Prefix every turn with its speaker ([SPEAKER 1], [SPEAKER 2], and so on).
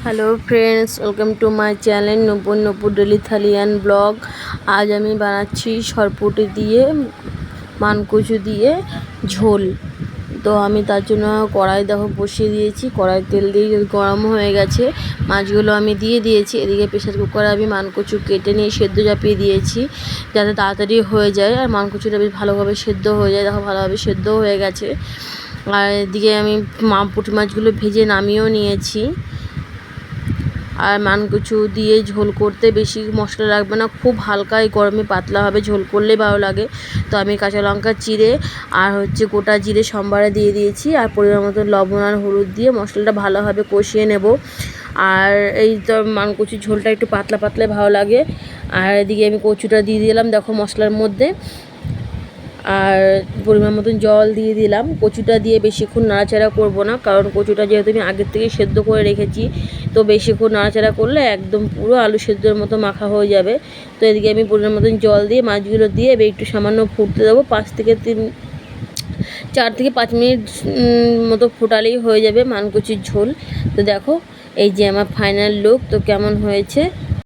[SPEAKER 1] Hello friends, welcome to my channel Nupur Nupur daily থালিয়ান blog. আজ আমি বানাচ্ছি সরপুঁটি দিয়ে মানকচু দিয়ে ঝোল। তো আমি তার জন্য কড়াই বসিয়ে দিয়েছি। কড়াই তেল দিয়ে গরম হয়ে গেছে, মাছগুলো আমি দিয়ে দিয়েছি। এদিকে প্রেসার কুকারে আমি মানকচু কেটে নিয়ে সেদ্ধ চাপিয়ে দিয়েছি যাতে তাড়াতাড়ি হয়ে যায় আর মানকচুটা বেশ ভালোভাবে সেদ্ধ হয়ে যায়। দেখো ভালোভাবে সেদ্ধ হয়ে গেছে। আর এদিকে আমি পুঁটি মাছগুলো ভেজে নামিয়েও নিয়েছি। আর মানকচু দিয়ে ঝোল করতে বেশি মশলা লাগবে না, খুব হালকা এই গরমে পাতলাভাবে ঝোল করলে ভালো লাগে। তো আমি কাঁচা লঙ্কা চিড়ে আর গোটা জিরে সম্বারে দিয়ে দিয়েছি। আর পরিমাণ মতো লবণ আর হলুদ দিয়ে মশলাটা ভালোভাবে কষিয়ে নেব। আর এই তো মানকচু ঝোলটা একটু পাতলা পাতলা ভালো লাগে। আর এদিকে আমি কচুটা দিয়ে দিলাম দেখো মশলার মধ্যে। আর পরিমাণ মতন জল দিয়ে দিলাম। কচুটা দিয়ে বেশিক্ষণ নাড়াচাড়া করব না, কারণ কচুটা যেহেতু আমি আগের থেকে সেদ্ধ করে রেখেছি, তো বেশিক্ষণ নাড়াচাড়া করলে একদম পুরো আলু সেদ্ধর মতো মাখা হয়ে যাবে। তো এদিকে আমি পরিমাণ মতন জল দিয়ে মাছগুলো দিয়ে একটু সামান্য ফুটতে দেবো। 4 থেকে 5 মিনিট মতো ফোটালেই হয়ে যাবে মানকচুর ঝোল। তো দেখো এই যে আমার ফাইনাল লুক, তো কেমন হয়েছে।